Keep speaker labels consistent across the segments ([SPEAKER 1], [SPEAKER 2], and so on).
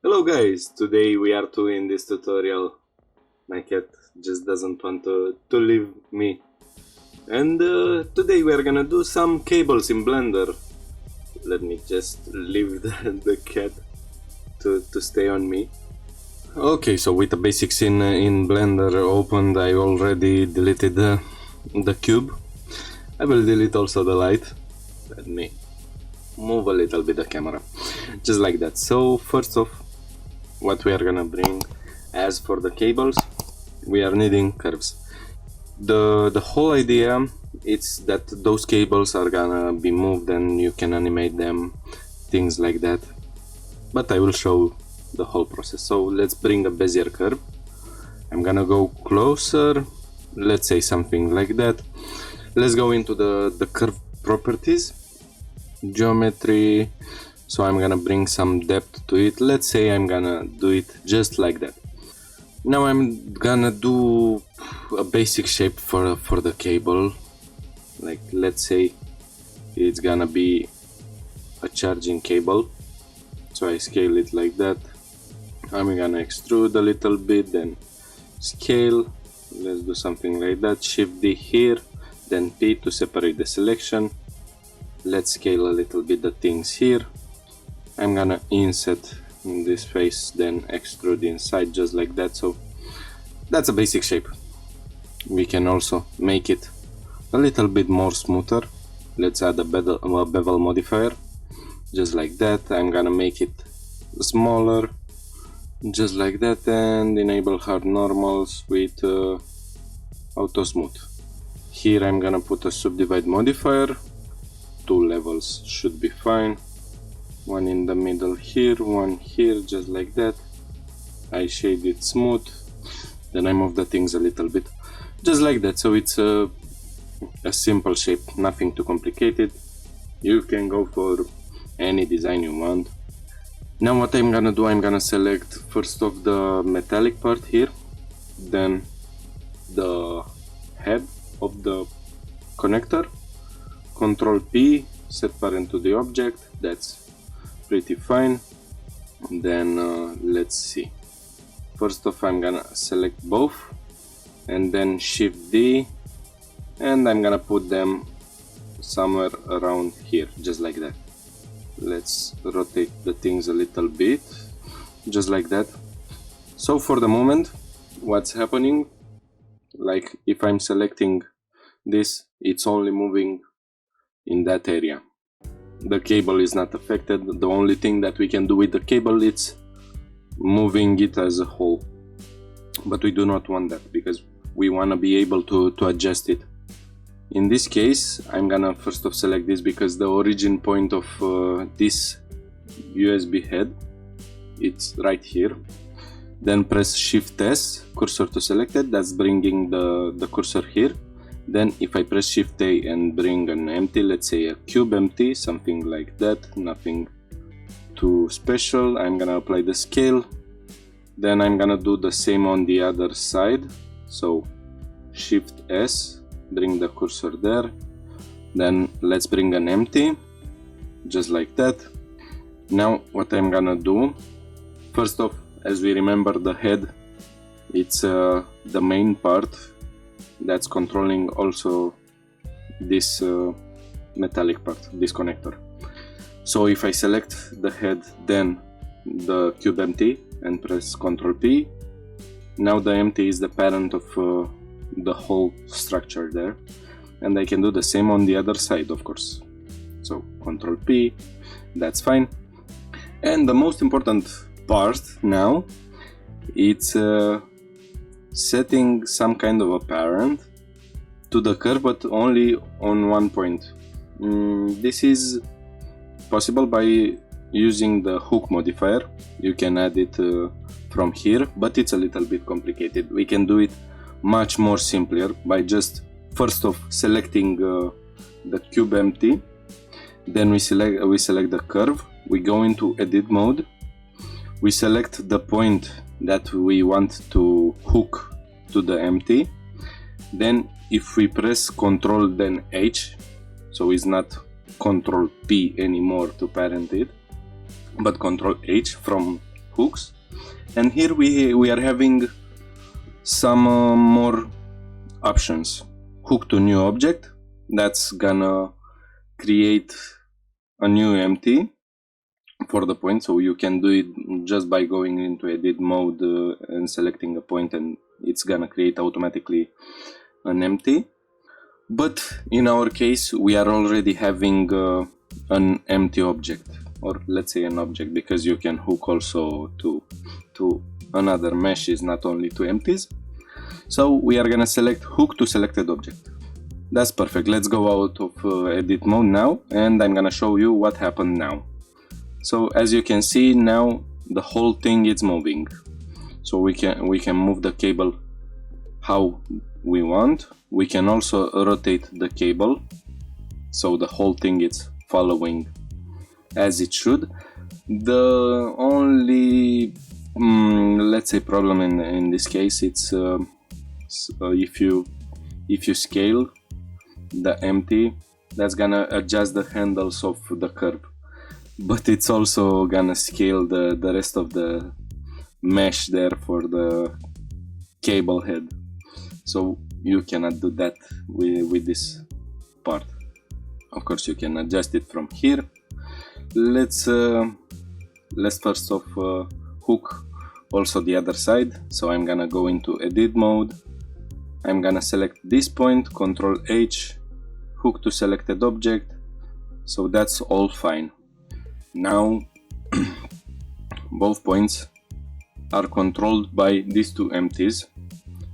[SPEAKER 1] Hello guys, today we are doing this tutorial. My cat just doesn't want to leave me. And today we are gonna do some cables in Blender. Let me just leave the cat to stay on me. Okay, so with the basics in Blender opened, I already deleted the cube. I will delete also the light. Let me move a little bit the camera. Just like that. So first off, what we are gonna bring as for the cables, we are needing curves. The whole idea is that those cables are gonna be moved and you can animate them, things like that, but I will show the whole process. So let's bring a Bezier curve. I'm gonna go closer, let's say something like that. Let's go into the curve properties, geometry. So I'm gonna bring some depth to it. Let's say I'm gonna do it just like that. Now I'm gonna do a basic shape for the cable. Like let's say it's gonna be a charging cable. So I scale it like that. I'm gonna extrude a little bit, then scale. Let's do something like that. Shift D here, then P to separate the selection. Let's scale a little bit the things here. I'm gonna insert in this face, then extrude inside just like that. So that's a basic shape. We can also make it a little bit more smoother. Let's add a bevel modifier just like that. I'm gonna make it smaller just like that and enable hard normals with auto smooth. Here I'm gonna put a subdivide modifier. 2 levels should be fine. One in the middle here, one here, just like that. I shade it smooth, then I move the things a little bit, just like that. So it's a simple shape, nothing too complicated. You can go for any design you want. Now what I'm gonna do, I'm gonna select first off the metallic part here, then the head of the connector, Control P, set parent to the object. That's pretty fine. Then let's see. First off, I'm gonna select both and then Shift D, and I'm gonna put them somewhere around here, just like that. Let's rotate the things a little bit, just like that. So for the moment, what's happening, like if I'm selecting this, it's only moving in that area. The cable is not affected. The only thing that we can do with the cable is moving it as a whole, but we do not want that because we want to be able to adjust it. In this case, I'm gonna first off select this because the origin point of this USB head, it's right here. Then press Shift S, cursor to selected, that's bringing the cursor here. Then if I press Shift A and bring an empty, let's say a cube empty, something like that, nothing too special, I'm gonna apply the scale. Then I'm gonna do the same on the other side. So Shift S, bring the cursor there. Then let's bring an empty, just like that. Now what I'm gonna do, first off, as we remember, the head, it's the main part that's controlling also this metallic part, this connector. So if I select the head, then the cube empty and press Ctrl P, now the empty is the parent of the whole structure there, and I can do the same on the other side, of course. So Ctrl P, that's fine. And the most important part now, it's setting some kind of a parent to the curve, but only on one point. This is possible by using the hook modifier. You can add it from here, but it's a little bit complicated. We can do it much more simpler by just first off selecting the cube empty, then we select the curve, we go into edit mode, we select the point that we want to hook to the empty. Then if we press Ctrl then H, so it's not Ctrl P anymore to parent it, but Ctrl H from hooks, and here we are having some more options. Hook to new object, that's gonna create a new empty for the point, so you can do it just by going into edit mode and selecting a point, and it's gonna create automatically an empty. But in our case we are already having an empty object, or let's say an object, because you can hook also to another meshes, not only to empties. So we are gonna select hook to selected object. That's perfect. Let's go out of edit mode now, and I'm gonna show you what happened now. So as you can see now, the whole thing is moving. So we can move the cable how we want. We can also rotate the cable, so the whole thing is following as it should. The only let's say problem in this case, it's if you scale the empty, that's gonna adjust the handles of the curve, but it's also gonna scale the rest of the mesh there for the cable head, so you cannot do that with this part. Of course you can adjust it from here. Let's first off hook also the other side. So I'm gonna go into edit mode, I'm gonna select this point, Ctrl H, hook to selected object, so that's all fine. Now both points are controlled by these two empties,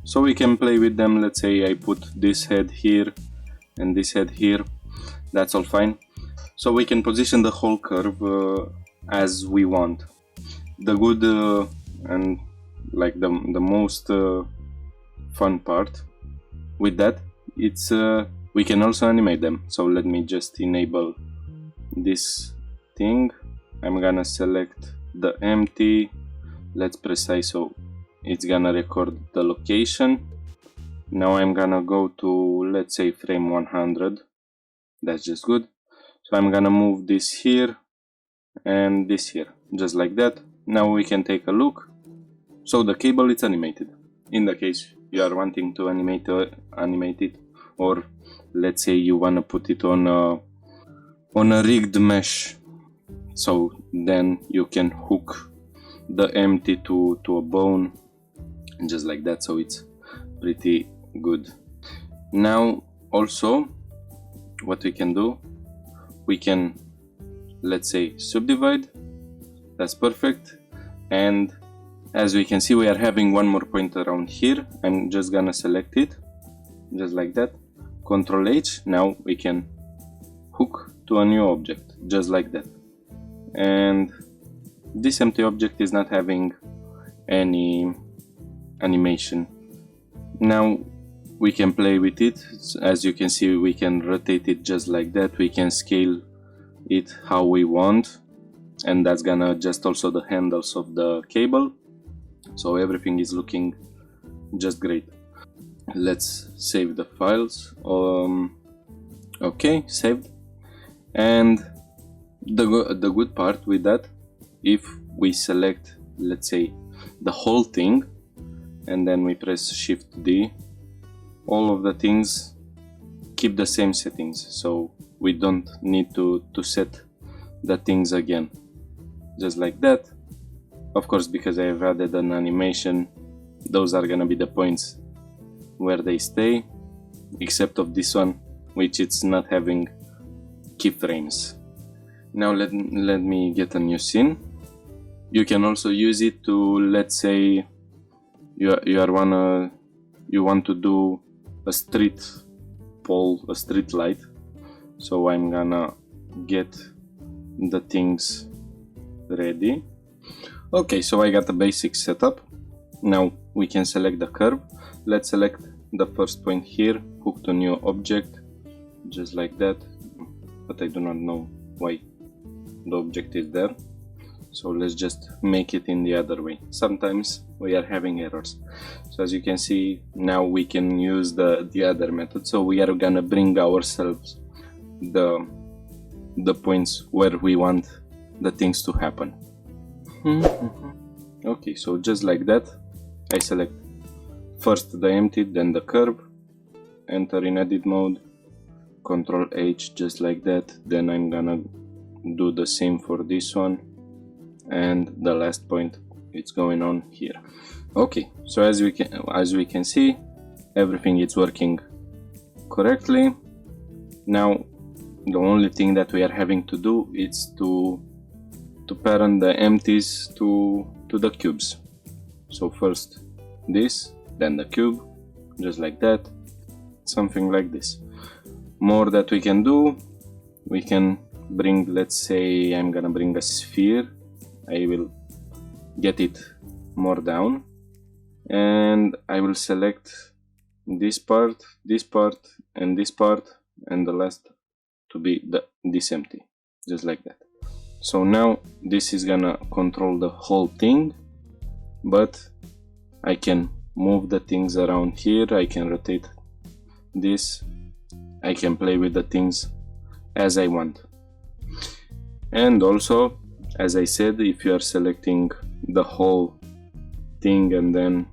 [SPEAKER 1] so we can play with them. Let's say I put this head here and this head here, that's all fine. So we can position the whole curve as we want. The good and like the most fun part with that, it's we can also animate them. So let me just enable this thing. I'm gonna select the empty, let's press I, so it's gonna record the location. Now I'm gonna go to, let's say, frame 100, that's just good. So I'm gonna move this here and this here, just like that. Now we can take a look. So the cable is animated. In the case you are wanting to animate it, or let's say you wanna put it on a rigged mesh, so then you can hook the empty to a bone, just like that. So it's pretty good. Now also what we can do, we can, let's say, subdivide, that's perfect. And as we can see, we are having one more point around here. I'm just gonna select it, just like that, Ctrl H. Now we can hook to a new object, just like that. And this empty object is not having any animation. Now we can play with it. As you can see, we can rotate it just like that. We can scale it how we want, and that's gonna adjust also the handles of the cable, so everything is looking just great. Let's save the files. Okay, saved. And the good part with that, if we select, let's say, the whole thing and then we press Shift D, all of the things keep the same settings, so we don't need to set the things again, just like that. Of course, because I have added an animation, those are gonna be the points where they stay, except of this one, which it's not having keyframes. Now let me get a new scene. You can also use it to, let's say, you want to do a street pole, a street light. So I'm gonna get the things ready. Okay, so I got the basic setup. Now we can select the curve. Let's select the first point here, hook to new object, just like that. But I do not know why the object is there, so let's just make it in the other way. Sometimes we are having errors. So as you can see, now we can use the other method. So we are gonna bring ourselves the points where we want the things to happen. Okay, so just like that, I select first the empty, then the curve, enter in edit mode, Control H, just like that. Then I'm gonna do the same for this one, and the last point it's going on here. Okay, so as we can see, everything is working correctly. Now the only thing that we are having to do is to parent the empties to the cubes. So first this, then the cube, just like that, something like this. More that we can do, we can bring, let's say I'm gonna bring a sphere. I will get it more down, and I will select this part, and this part, and the last to be this empty, just like that. So now this is gonna control the whole thing, but I can move the things around here, I can rotate this, I can play with the things as I want. And also, as I said, if you are selecting the whole thing and then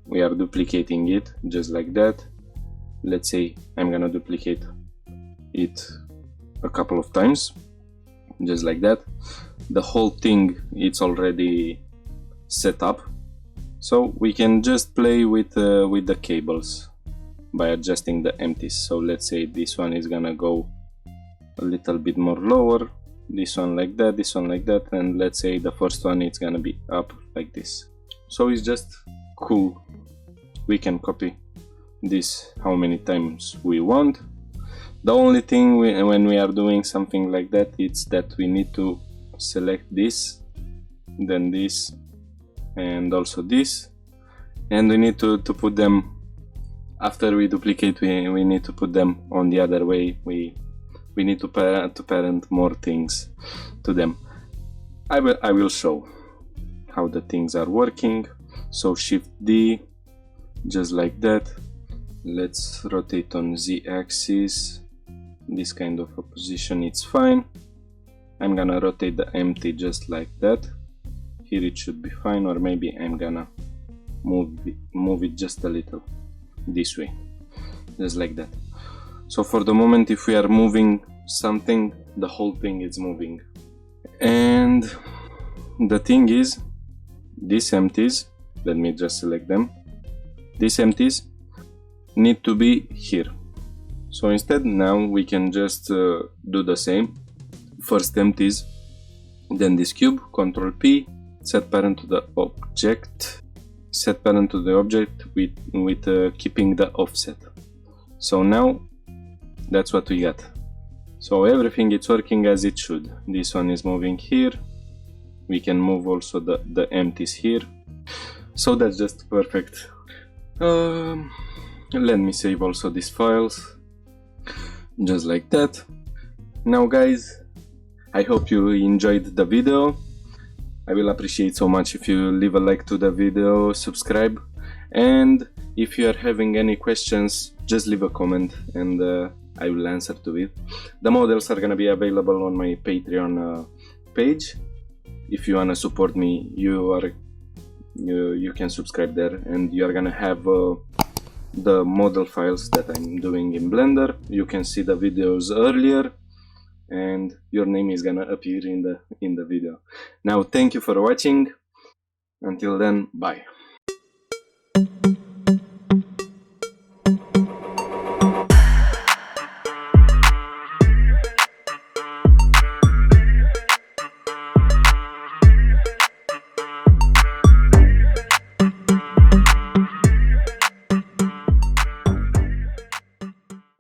[SPEAKER 1] we are duplicating it, just like that, let's say I'm gonna duplicate it a couple of times, just like that, the whole thing it's already set up, so we can just play with the cables by adjusting the empties. So let's say this one is gonna go a little bit more lower, this one like that, this one like that, and let's say the first one is gonna be up like this. So it's just cool. We can copy this how many times we want. The only thing when we are doing something like that, it's that we need to select this, then this, and also this, and we need to put them, after we duplicate, we need to put them on the other way. We need to parent more things to them. I will show how the things are working. So Shift D, just like that. Let's rotate on Z axis. This kind of a position, it's fine. I'm gonna rotate the empty just like that. Here it should be fine, or maybe I'm gonna move it just a little this way, just like that. So for the moment, if we are moving something, the whole thing is moving. And the thing is, these empties, let me just select them, these empties need to be here. So instead, now we can just do the same. First empties, then this cube, Control P, set parent to the object, set parent to the object with keeping the offset. So now that's what we got. So everything is working as it should. This one is moving here. We can move also the empties here. So that's just perfect. Let me save also these files, just like that. Now guys, I hope you enjoyed the video. I will appreciate so much if you leave a like to the video, subscribe, and if you are having any questions, just leave a comment and I will answer to it. The models are gonna be available on my Patreon page. If you wanna support me, you can subscribe there, and you are gonna have the model files that I'm doing in Blender. You can see the videos earlier, and your name is gonna appear in the video. Now, thank you for watching. Until then, bye.